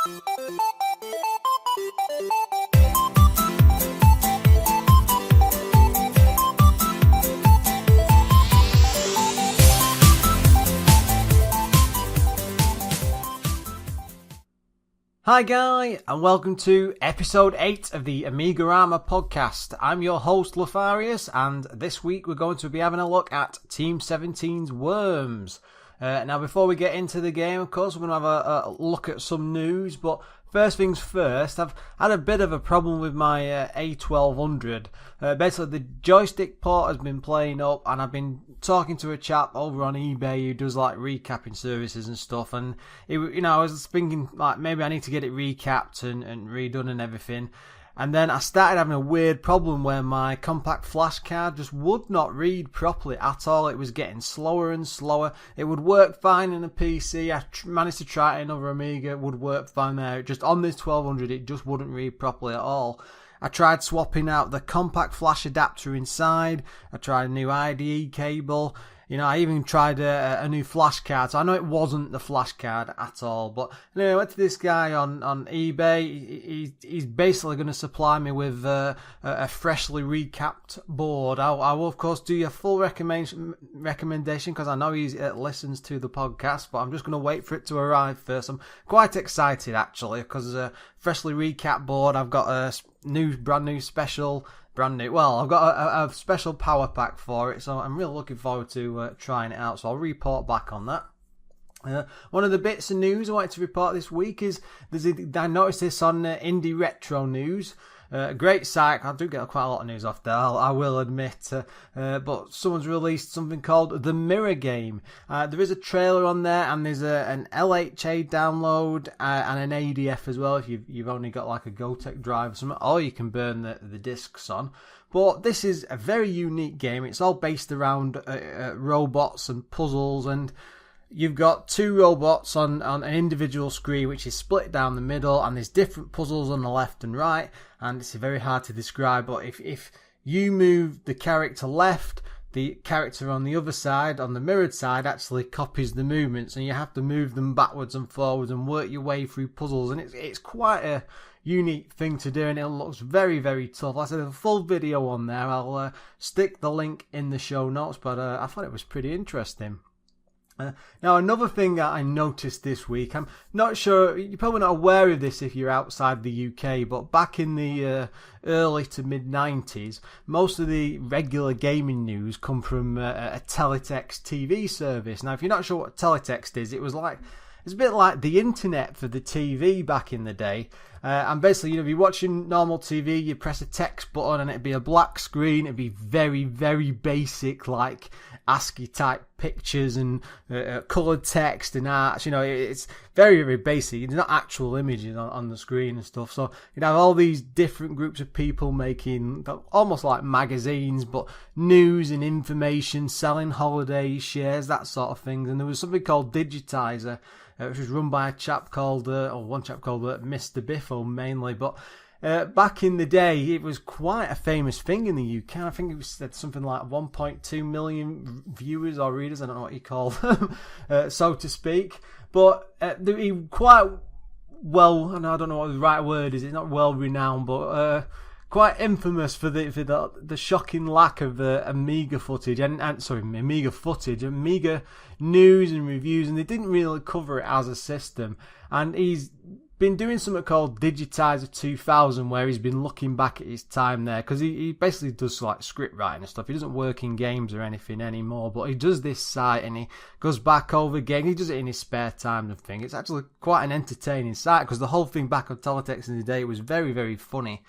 Hi Guy, and welcome to episode 8 of the AMIGArama podcast. I'm your host Lorfarius, and this week we're going to be having a look at Team 17's Worms. Now before we get into the game, of course, we're going to have a look at some news, but first things first, I've had a bit of a problem with my A1200. Basically, the joystick port has been playing up, and I've been talking to a chap over on eBay who does like recapping services and stuff, and I was thinking like maybe I need to get it recapped and redone and everything. And then I started having a weird problem where my compact flash card just would not read properly at all. It was getting slower and slower. It would work fine in a PC. I managed to try it in another Amiga. It would work fine there. Just on this 1200, it just wouldn't read properly at all. I tried swapping out the compact flash adapter inside. I tried a new IDE cable. I even tried a new flash card, so I know it wasn't the flash card at all. But anyway, I went to this guy on eBay. He's basically going to supply me with a freshly recapped board. I will, of course, do your full recommendation because I know he listens to the podcast, but I'm just going to wait for it to arrive first. I'm quite excited, actually, because a freshly recapped board. I've got a brand new special... Well, I've got a special power pack for it, so I'm really looking forward to trying it out, so I'll report back on that. One of the bits of news I wanted to report this week is, I noticed this on Indie Retro News. Great site. I do get quite a lot of news off there, I will admit. But someone's released something called The Mirror Game. There is a trailer on there, and there's an LHA download and an ADF as well if you've only got like a Gotek drive or something, or you can burn the discs on. But this is a very unique game. It's all based around robots and puzzles, and you've got two robots on an individual screen which is split down the middle, and there's different puzzles on the left and right, and it's very hard to describe, but if you move the character left, the character on the other side, on the mirrored side, actually copies the movements, and you have to move them backwards and forwards and work your way through puzzles, and it's quite a unique thing to do, and it looks very, very tough. Like I said, there's a full video on there. I'll stick the link in the show notes, but I thought it was pretty interesting. Now, another thing that I noticed this week, I'm not sure, you're probably not aware of this if you're outside the UK, but back in the early to mid-90s, most of the regular gaming news come from a teletext TV service. Now, if you're not sure what teletext is, it's a bit like the internet for the TV back in the day. And basically, if you're watching normal TV, you press a text button and it'd be a black screen. It'd be very, very basic, like ASCII type pictures and coloured text and arts. It's very, very basic. It's not actual images on the screen and stuff. So you'd have all these different groups of people making almost like magazines, but news and information, selling holidays, shares, that sort of thing. And there was something called Digitizer, which was run by one chap called Mr. Biffle mainly, but back in the day it was quite a famous thing in the UK. I think it was said something like 1.2 million viewers or readers, I don't know what you call them, so to speak, but he quite well, and I don't know what the right word is, it's not well renowned, but quite infamous for the shocking lack of Amiga footage Amiga news and reviews, and they didn't really cover it as a system. And he's been doing something called Digitizer 2000, where he's been looking back at his time there, because he basically does like script writing and stuff. He doesn't work in games or anything anymore, but he does this site and he goes back over games. He does it in his spare time and thing. It's actually quite an entertaining site, because the whole thing back on teletext in the day was very, very funny.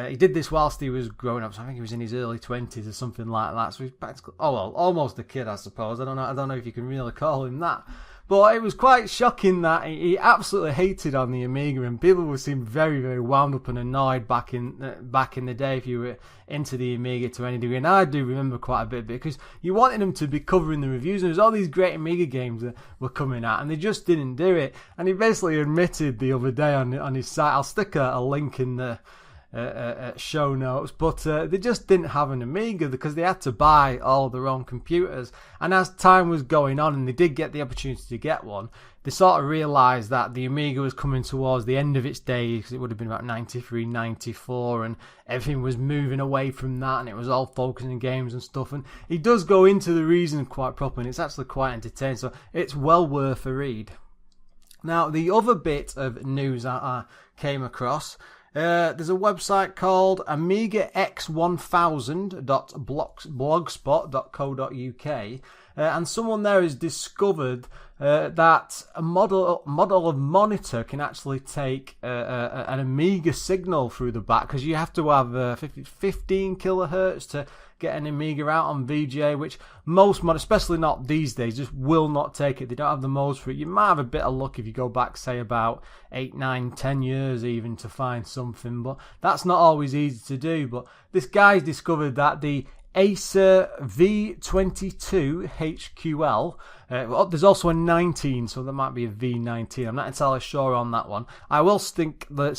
He did this whilst he was growing up, so I think he was in his early 20s or something like that. So he's practically, almost a kid, I suppose. I don't know if you can really call him that. But it was quite shocking that he absolutely hated on the Amiga, and people seemed very, very wound up and annoyed back in the day if you were into the Amiga to any degree. And I do remember quite a bit, because you wanted them to be covering the reviews, and there was all these great Amiga games that were coming out, and they just didn't do it. And he basically admitted the other day on his site, I'll stick a link in the show notes, but they just didn't have an Amiga because they had to buy all their own computers. And as time was going on and they did get the opportunity to get one, they sort of realised that the Amiga was coming towards the end of its days, because it would have been about 93, 94, and everything was moving away from that, and it was all focusing on games and stuff. And he does go into the reason quite properly, and it's actually quite entertaining, so it's well worth a read. Now, the other bit of news that I came across, there's a website called AMIGAX1000.blogspot.co.uk, and someone there has discovered that a model of monitor can actually take an Amiga signal through the back, because you have to have 15 kilohertz to get an Amiga out on VGA, which most mods, especially not these days, just will not take it. They don't have the modes for it. You might have a bit of luck if you go back, say, about 8, 9, 10 years even to find something, but that's not always easy to do. But this guy's discovered that the Acer V22 HQL, there's also a 19, so there might be a V19. I'm not entirely sure on that one. I will stick the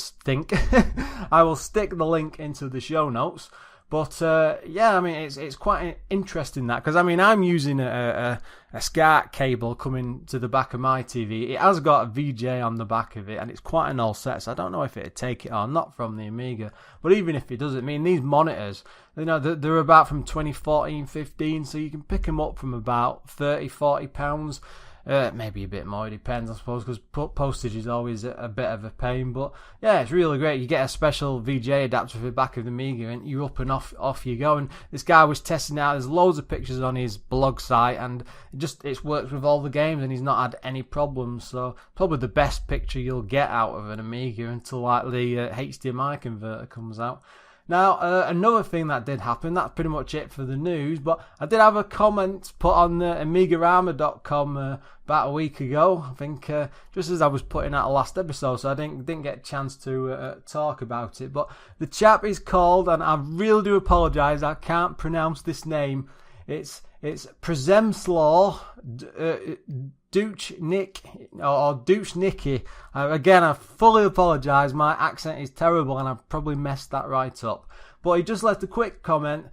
link into the show notes. But yeah, I mean, it's quite interesting that, because I mean, I'm using a SCART cable coming to the back of my TV. It has got a VGA on the back of it, and it's quite an old set, so I don't know if it'd take it or not from the Amiga. But even if it does, I mean, these monitors, you know, they're about from 2014-15, so you can pick them up from about £30-40. Maybe a bit more, it depends, I suppose, because postage is always a bit of a pain. But yeah, it's really great. You get a special VGA adapter for the back of the Amiga, and you're up and off you go. And this guy was testing out. There's loads of pictures on his blog site, and it's worked with all the games, and he's not had any problems. So probably the best picture you'll get out of an Amiga until like the HDMI converter comes out. Now, another thing that did happen, that's pretty much it for the news, but I did have a comment put on AMIGArama.com about a week ago, I think, just as I was putting out the last episode, so I didn't get a chance to talk about it. But the chap is called, and I really do apologise, I can't pronounce this name, it's Przemslaw Duchnik or Duchnicki. Again, I fully apologise. My accent is terrible, and I've probably messed that right up. But he just left a quick comment,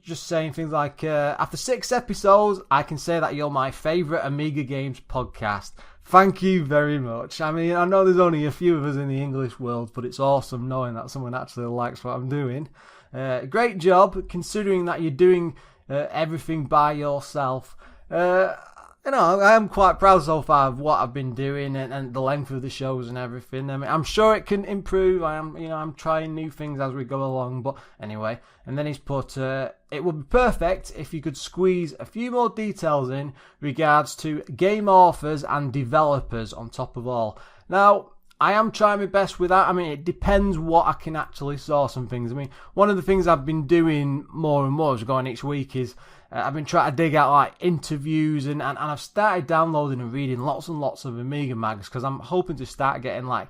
just saying things like, "After 6 episodes, I can say that you're my favourite Amiga Games podcast. Thank you very much." I mean, I know there's only a few of us in the English world, but it's awesome knowing that someone actually likes what I'm doing. Great job, considering that you're doing everything by yourself. You know, I am quite proud so far of what I've been doing and the length of the shows and everything. I mean, I'm sure it can improve. I'm trying new things as we go along. But anyway, and then he's put, it would be perfect if you could squeeze a few more details in regards to game authors and developers on top of all. Now, I am trying my best with that. I mean, it depends what I can actually source and things. I mean, one of the things I've been doing more and more as we go on each week is I've been trying to dig out like interviews and I've started downloading and reading lots and lots of Amiga mags, because I'm hoping to start getting like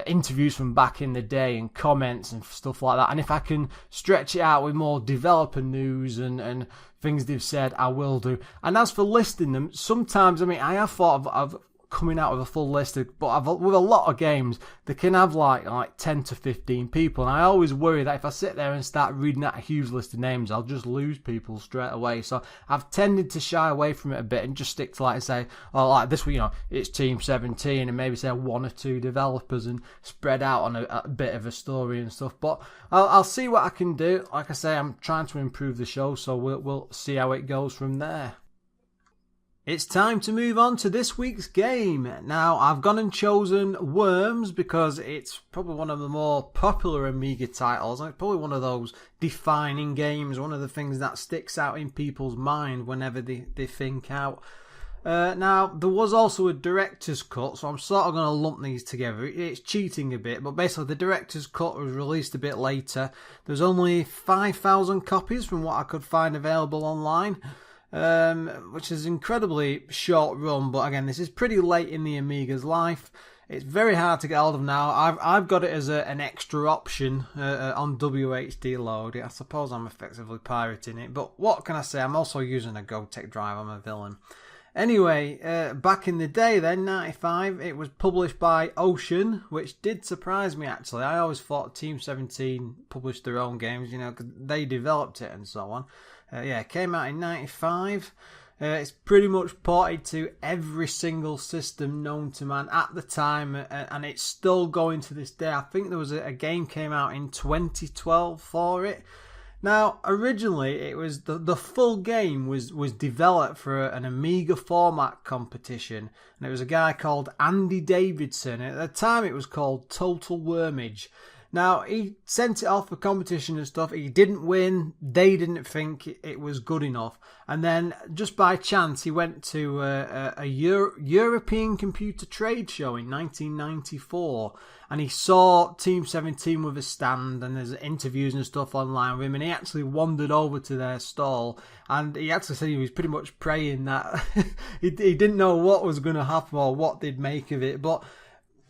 interviews from back in the day and comments and stuff like that. And if I can stretch it out with more developer news and things they've said, I will do. And as for listing them, sometimes, I mean, I have thought of coming out with a full list, but with a lot of games, they can have like 10 to 15 people, and I always worry that if I sit there and start reading out a huge list of names, I'll just lose people straight away. So I've tended to shy away from it a bit and just stick to, like, say, oh, like this week, you know, it's Team 17, and maybe say 1 or 2 developers and spread out on a bit of a story and stuff. But I'll see what I can do. Like I say, I'm trying to improve the show, so we'll see how it goes from there. It's time to move on to this week's game. Now, I've gone and chosen Worms because it's probably one of the more popular Amiga titles. It's probably one of those defining games, one of the things that sticks out in people's mind whenever they think out. Now, there was also a director's cut, so I'm sort of going to lump these together. It's cheating a bit, but basically the director's cut was released a bit later. There's only 5,000 copies from what I could find available online. Which is incredibly short run, but again, this is pretty late in the Amiga's life. It's very hard to get hold of now. I've got it as an extra option on WHD load. I suppose I'm effectively pirating it, but what can I say? I'm also using a GoTech drive. I'm a villain. Anyway, back in the day then, 95, it was published by Ocean, which did surprise me actually. I always thought Team 17 published their own games, because they developed it and so on. It came out in 95. It's pretty much ported to every single system known to man at the time, and it's still going to this day. I think there was a game came out in 2012 for it. Now, originally, it was the full game was developed for an Amiga format competition, and it was a guy called Andy Davidson. At the time, it was called Total Wormage. Now, he sent it off for competition and stuff. He didn't win. They didn't think it was good enough. And then, just by chance, he went to a European computer trade show in 1994. And he saw Team 17 with a stand, and there's interviews and stuff online with him. And he actually wandered over to their stall. And he actually said he was pretty much praying that he didn't know what was going to happen or what they'd make of it. But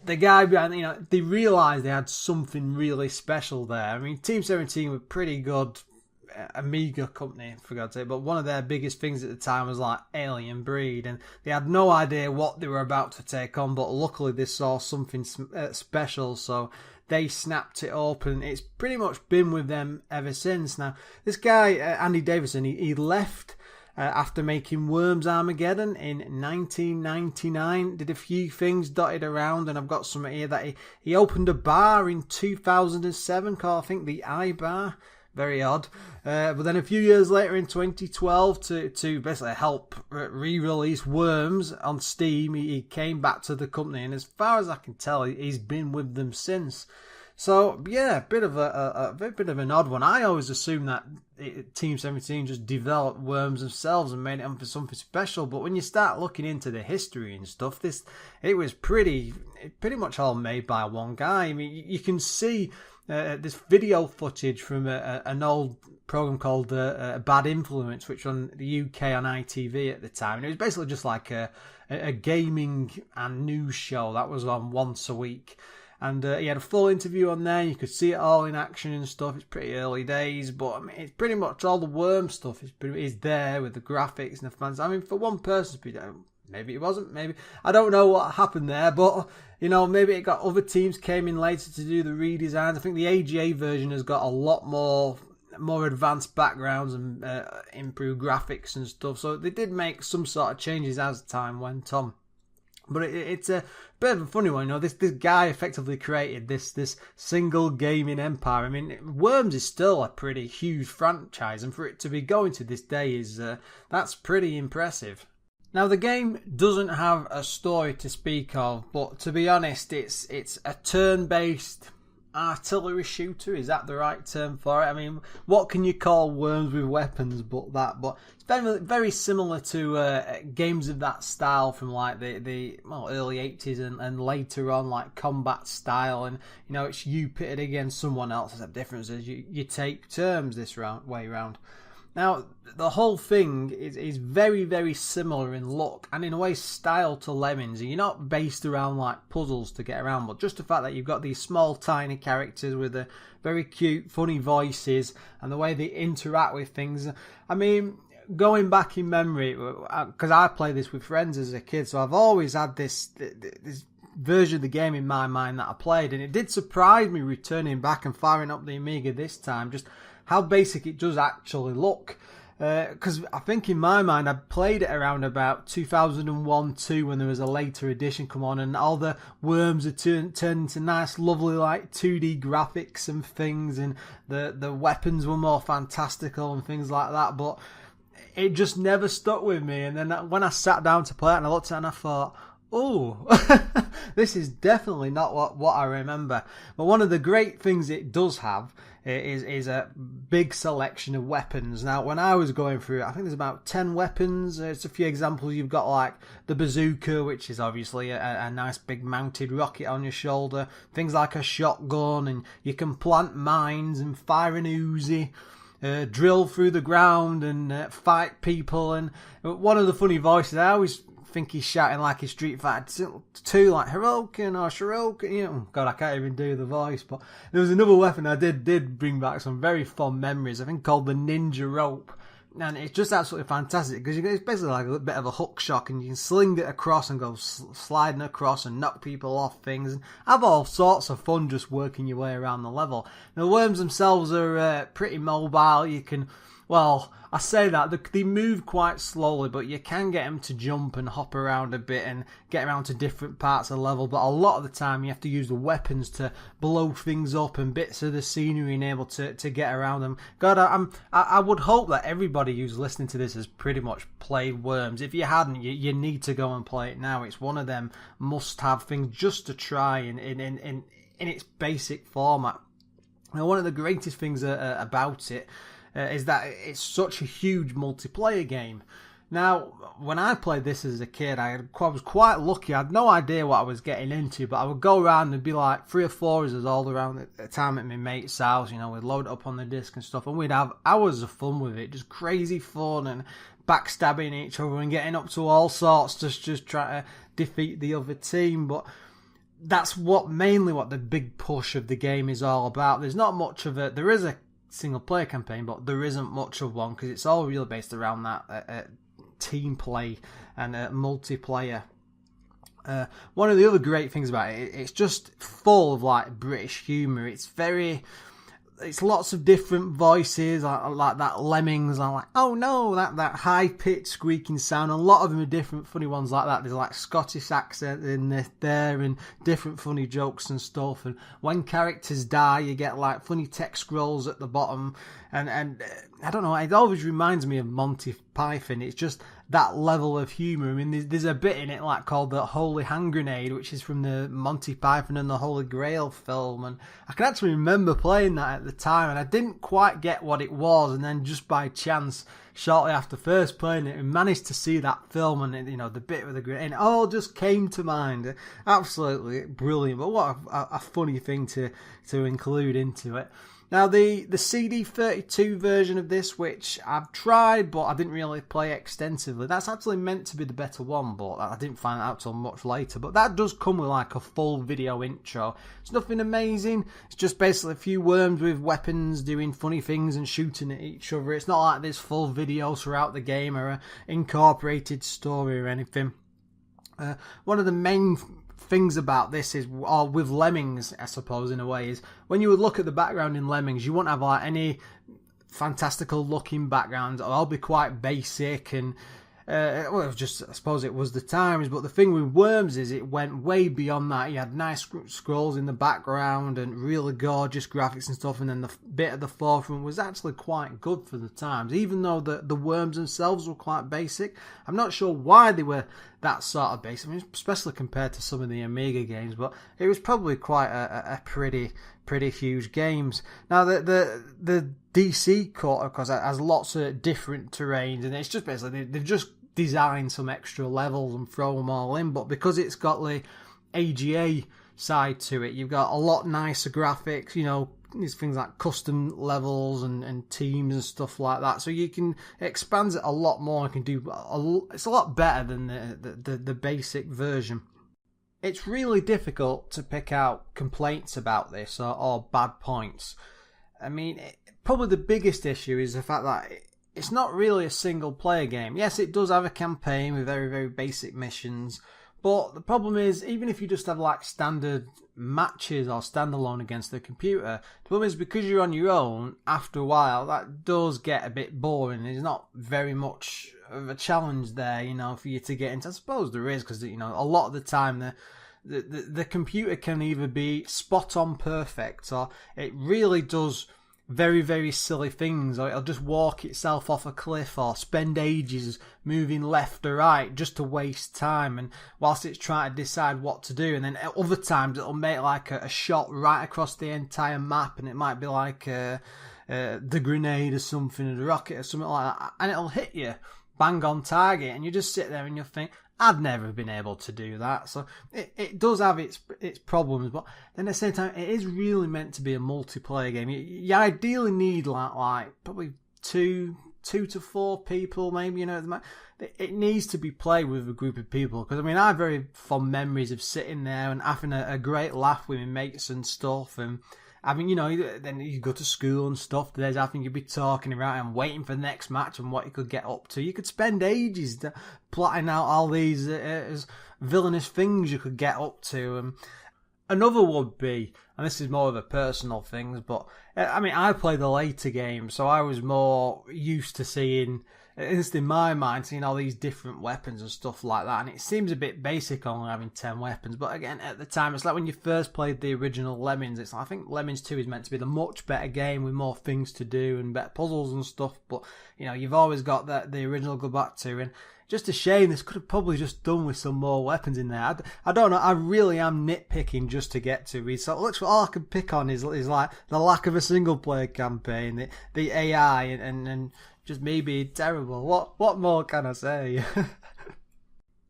the guy behind, they realised they had something really special there. I mean, Team 17 were pretty good Amiga company, for God's sake, but one of their biggest things at the time was like Alien Breed, and they had no idea what they were about to take on, but luckily they saw something special, so they snapped it open. It's pretty much been with them ever since. Now, this guy, Andy Davidson, he left after making Worms Armageddon in 1999, did a few things dotted around, and I've got some here that he opened a bar in 2007 called, I think, the iBar. Very odd. But then a few years later in 2012, to basically help re-release Worms on Steam, he came back to the company, and as far as I can tell, he's been with them since. So yeah, a bit of an odd one. I always assumed that Team 17 just developed Worms themselves and made it for something special. But when you start looking into the history and stuff, it was pretty much all made by one guy. I mean, you can see this video footage from an old program called Bad Influence, which was on the UK on ITV at the time. And it was basically just like a gaming and news show that was on once a week. And he had a full interview on there. You could see it all in action and stuff. It's pretty early days, but I mean, it's pretty much all the Worm stuff is there with the graphics and the fans. I mean, for one person, maybe it wasn't. Maybe I don't know what happened there, but maybe it got other teams came in later to do the redesigns. I think the AGA version has got a lot more advanced backgrounds and improved graphics and stuff. So they did make some sort of changes as time went on. But it's a bit of a funny one, This guy effectively created this single gaming empire. I mean, Worms is still a pretty huge franchise, and for it to be going to this day that's pretty impressive. Now, the game doesn't have a story to speak of, but to be honest, it's a turn-based artillery shooter. Is that the right term for it? I mean, what can you call Worms with weapons but that? But it's very, very similar to games of that style from like the early 80s and later on, like Combat style, and it's you pitted against someone else. The difference is you take turns this way round. Now, the whole thing is very, very similar in look and in a way style to Lemmings. You're not based around like puzzles to get around, but just the fact that you've got these small, tiny characters with the very cute, funny voices and the way they interact with things. I mean, going back in memory, because I played this with friends as a kid, so I've always had this version of the game in my mind that I played, and it did surprise me returning back and firing up the Amiga this time, just how basic it does actually look. Because I think in my mind I played it around about 2001-2 when there was a later edition come on, and all the Worms are turned into nice lovely like 2D graphics and things, and the weapons were more fantastical and things like that, but it just never stuck with me. And then when I sat down to play it and I looked at it and I thought, oh, this is definitely not what I remember. But one of the great things it does have is a big selection of weapons. Now, when I was going through it, I think there's about 10 weapons. It's a few examples. You've got like the bazooka, which is obviously a nice big mounted rocket on your shoulder. Things like a shotgun, and you can plant mines and fire an Uzi. Drill through the ground and fight people. And one of the funny voices, I always think he's shouting like in Street Fighter 2, like Hiroken or Shiroken. God, I can't even do the voice. But there was another weapon I did bring back some very fond memories, I think called the Ninja Rope, And it's just absolutely fantastic because it's basically like a bit of a hook shot, and you can sling it across and go sliding across and knock people off things and have all sorts of fun just working your way around the level. The worms themselves are pretty mobile. You can, well, I say that, they move quite slowly, but you can get them to jump and hop around a bit and get around to different parts of the level, but a lot of the time you have to use the weapons to blow things up and bits of the scenery and able to get around them. God, I would hope that everybody who's listening to this has pretty much played Worms. If you hadn't, you need to go and play it now. It's one of them must-have things just to try in its basic format. Now, one of the greatest things about it is that it's such a huge multiplayer game. Now, when I played this as a kid, I was quite lucky. I had no idea what I was getting into, but I would go around and be like 3 or 4 of us all around at the time at my mate's house. You know, we'd load it up on the disc and stuff, and we'd have hours of fun with it, just crazy fun and backstabbing each other and getting up to all sorts, just trying to defeat the other team. But that's mainly what the big push of the game is all about. There's not much of it. There is a single player campaign, but there isn't much of one because it's all really based around that team play and multiplayer. One of the other great things about it, it's just full of like British humour. It's lots of different voices, like that lemmings, and like, oh no, that high pitched squeaking sound. A lot of them are different funny ones like that. There's like Scottish accent in there and different funny jokes and stuff. And when characters die, you get like funny text scrolls at the bottom. And I don't know, it always reminds me of Monty Python. It's just that level of humour. I mean, there's a bit in it like called the Holy Hand Grenade, which is from the Monty Python and the Holy Grail film. And I can actually remember playing that at the time, and I didn't quite get what it was. And then just by chance, shortly after first playing it, I managed to see that film, and you know, the bit with the grenade, and it all just came to mind. Absolutely brilliant. But what a funny thing to include into it. Now, the CD32 version of this, which I've tried, but I didn't really play extensively, that's actually meant to be the better one, but I didn't find that out till much later. But that does come with like a full video intro. It's nothing amazing. It's just basically a few worms with weapons doing funny things and shooting at each other. It's not like this full video throughout the game or an incorporated story or anything. One of the main things about this is, or with Lemmings, I suppose, in a way, is when you would look at the background in Lemmings, you wouldn't have like any fantastical looking backgrounds. It'll all be quite basic and well, it was just, I suppose it was the times. But the thing with Worms is it went way beyond that. You had nice scrolls in the background and really gorgeous graphics and stuff, and then the bit at the forefront was actually quite good for the times, even though the worms themselves were quite basic. I'm not sure why they were that sort of basic, I mean, especially compared to some of the Amiga games, but it was probably quite a pretty huge games. Now the DC cut, of course, has lots of different terrains, and it's just basically they've just designed some extra levels and throw them all in. But because it's got the AGA side to it, you've got a lot nicer graphics. You know, these things like custom levels and teams and stuff like that. So you can expand it a lot more. You can do it's a lot better than the basic version. It's really difficult to pick out complaints about this or bad points. I mean, probably the biggest issue is the fact that it's not really a single player game. Yes, it does have a campaign with very, very basic missions, but the problem is, even if you just have like standard matches or standalone against the computer, the problem is because you're on your own, after a while, that does get a bit boring. There's not very much of a challenge there, you know, for you to get into. I suppose there is, because, you know, a lot of the time the computer can either be spot on perfect, or it really does very, very silly things, or it'll just walk itself off a cliff or spend ages moving left or right just to waste time, and whilst it's trying to decide what to do. And then at other times it'll make like a shot right across the entire map, and it might be like the grenade or something, or the rocket or something like that, and it'll hit you bang on target, and you just sit there and you think, I've never been able to do that. So it does have its problems, but then at the same time, it is really meant to be a multiplayer game. You ideally need like probably two to four people, maybe, you know. It needs to be played with a group of people, because I mean, I have very fond memories of sitting there and having a great laugh with my mates and stuff, and I mean, then you go to school and stuff. There's, I think you'd be talking around and waiting for the next match and what you could get up to. You could spend ages plotting out all these villainous things you could get up to. Another would be, and this is more of a personal thing, but I mean, I play the later games, so I was more used to seeing, at least in my mind, seeing all these different weapons and stuff like that. And it seems a bit basic only having 10 weapons, but again, at the time, it's like when you first played the original Lemmings, it's like, I think Lemmings 2 is meant to be the much better game with more things to do and better puzzles and stuff, but you've always got the original go back to, and just a shame, this could have probably just done with some more weapons in there. I don't know, I really am nitpicking just to get to it. So looks all I can pick on is like the lack of a single player campaign, the AI, and just me being terrible. What more can I say?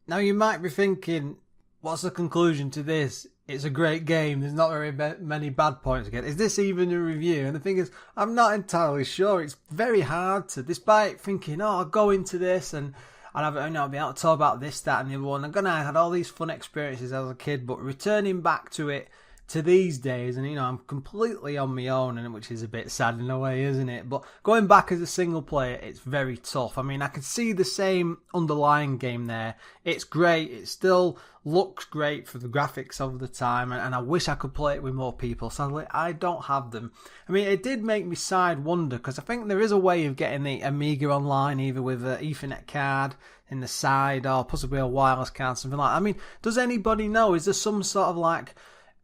Now you might be thinking, what's the conclusion to this? It's a great game, there's not very many bad points again. Is this even a review? And the thing is, I'm not entirely sure. It's very hard to, despite thinking, I'll go into this and I'll be able to talk about this, that, and the other one. I had all these fun experiences as a kid, but returning back to it to these days, and I'm completely on my own, and which is a bit sad in a way, isn't it? But going back as a single player, it's very tough. I mean, I can see the same underlying game there. It's great. It still looks great for the graphics of the time, and I wish I could play it with more people. Sadly, I don't have them. I mean, it did make me side wonder, because I think there is a way of getting the Amiga online, either with an Ethernet card in the side, or possibly a wireless card, something like that. I mean, does anybody know? Is there some sort of like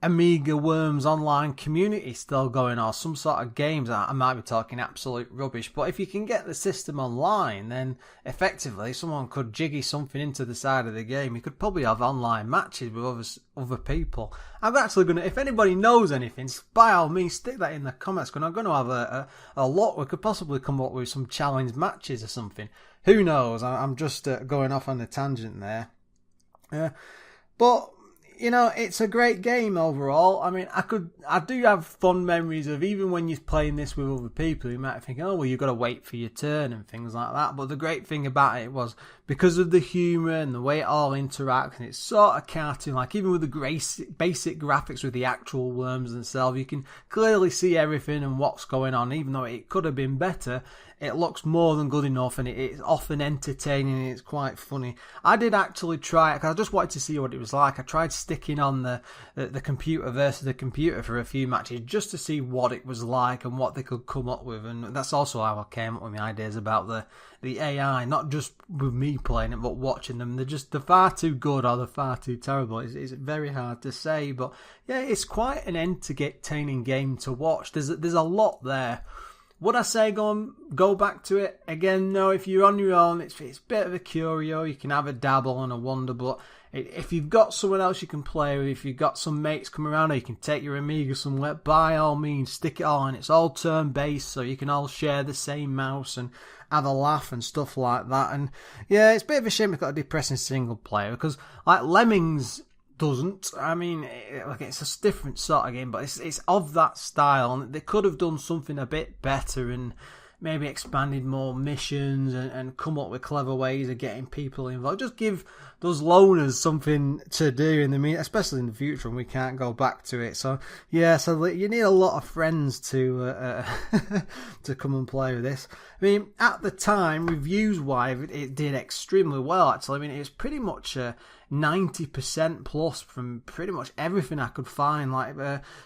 Amiga Worms online community still going, or some sort of games? I might be talking absolute rubbish, but if you can get the system online, then effectively someone could jiggy something into the side of the game. You could probably have online matches with other people. I'm actually going to, if anybody knows anything, by all means stick that in the comments, because I'm going to have a lot. We could possibly come up with some challenge matches or something. Who knows? I'm just going off on a tangent there. But it's a great game overall. I mean, I do have fond memories of, even when you're playing this with other people, you might think, you've got to wait for your turn and things like that. But the great thing about it was, because of the humour and the way it all interacts, and it's sort of cartoon, like even with the basic graphics with the actual worms themselves, you can clearly see everything and what's going on. Even though it could have been better, it looks more than good enough, and it's often entertaining, and it's quite funny. I did actually try it, because I just wanted to see what it was like. I tried sticking on the computer versus the computer for a few matches, just to see what it was like and what they could come up with. And that's also how I came up with my ideas about the AI, not just with me playing it, but watching them. They're far too good, or they're far too terrible. It's very hard to say, but yeah, it's quite an entertaining game to watch. There's a lot there. Would I say go back to it? Again, no, if you're on your own, it's a bit of a curio. You can have a dabble and a wonder, but if you've got someone else you can play with, if you've got some mates coming around, or you can take your Amiga somewhere, by all means, stick it all in. It's all turn-based, so you can all share the same mouse and have a laugh and stuff like that. And yeah, it's a bit of a shame it's got a depressing single player, because like Lemmings doesn't. I mean, it's a different sort of game, but it's of that style, and they could have done something a bit better and maybe expanded more missions and come up with clever ways of getting people involved. Just give those loners something to do in the mean, especially in the future when we can't go back to it. So yeah, so you need a lot of friends to to come and play with this. I mean, at the time, reviews-wise, it did extremely well, actually. I mean, it was pretty much 90% plus from pretty much everything I could find. Like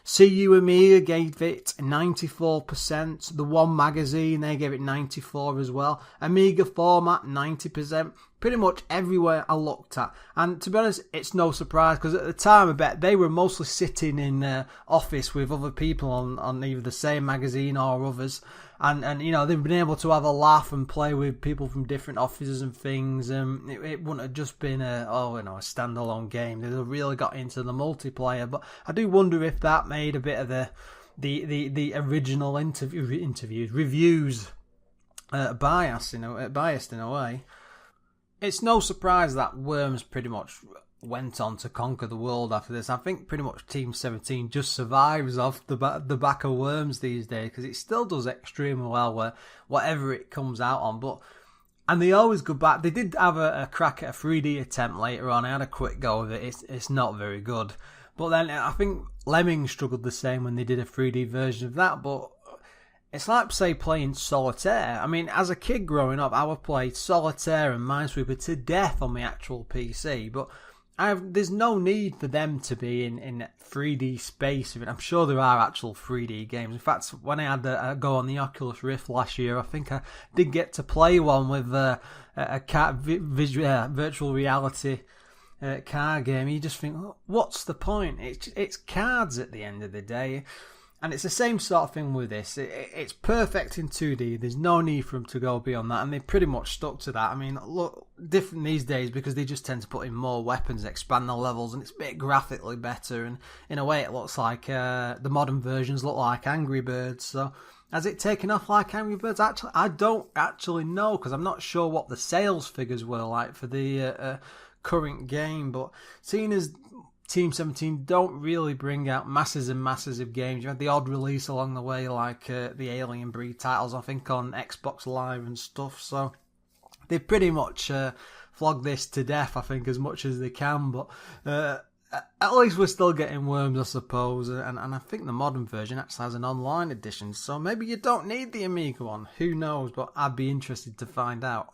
CU Amiga gave it 94%. The One Magazine, they gave it 94 as well. Amiga Format, 90%. Pretty much everywhere I looked at. And to be honest, it's no surprise, because at the time, I bet they were mostly sitting in office with other people on either the same magazine or others. And they've been able to have a laugh and play with people from different offices and things. It wouldn't have just been a standalone game. They really got into the multiplayer. But I do wonder if that made a bit of the original reviews biased in a way. It's no surprise that Worms pretty much went on to conquer the world after this. I think pretty much Team 17 just survives off the back of Worms these days, because it still does extremely well whatever it comes out on. And they always go back. They did have a crack at a 3D attempt later on. I had a quick go with it. It's not very good. But then I think Lemmings struggled the same when they did a 3D version of that, but it's like, say, playing Solitaire. I mean, as a kid growing up, I would play Solitaire and Minesweeper to death on my actual PC, but there's no need for them to be in 3D space. I'm sure there are actual 3D games. In fact, when I had a go on the Oculus Rift last year, I think I did get to play one with a virtual reality car game. You just think, what's the point? It's cards at the end of the day. And it's the same sort of thing with this. It's perfect in 2D. There's no need for them to go beyond that. And they pretty much stuck to that. I mean, look, different these days because they just tend to put in more weapons, expand the levels, and it's a bit graphically better. And in a way, it looks like the modern versions look like Angry Birds. So has it taken off like Angry Birds? Actually, I don't actually know because I'm not sure what the sales figures were like for the current game. But seeing as Team 17 don't really bring out masses and masses of games. You had the odd release along the way, like the Alien Breed titles, I think, on Xbox Live and stuff. So they pretty much flogged this to death, I think, as much as they can. But at least we're still getting Worms, I suppose. And I think the modern version actually has an online edition. So maybe you don't need the Amiga one. Who knows? But I'd be interested to find out.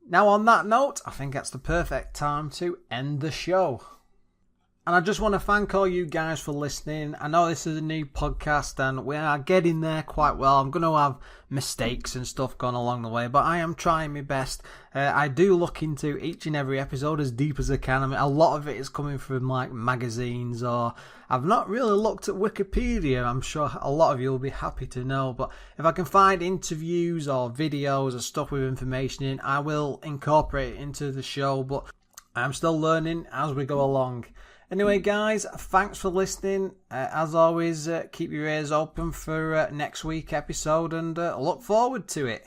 Now, on that note, I think that's the perfect time to end the show. And I just want to thank all you guys for listening. I know this is a new podcast and we are getting there quite well. I'm going to have mistakes and stuff going along the way, but I am trying my best. I do look into each and every episode as deep as I can. I mean, a lot of it is coming from like magazines, or I've not really looked at Wikipedia. I'm sure a lot of you will be happy to know, but if I can find interviews or videos or stuff with information in, I will incorporate it into the show, but I'm still learning as we go along. Anyway, guys, thanks for listening. As always, keep your ears open for next week's episode and look forward to it.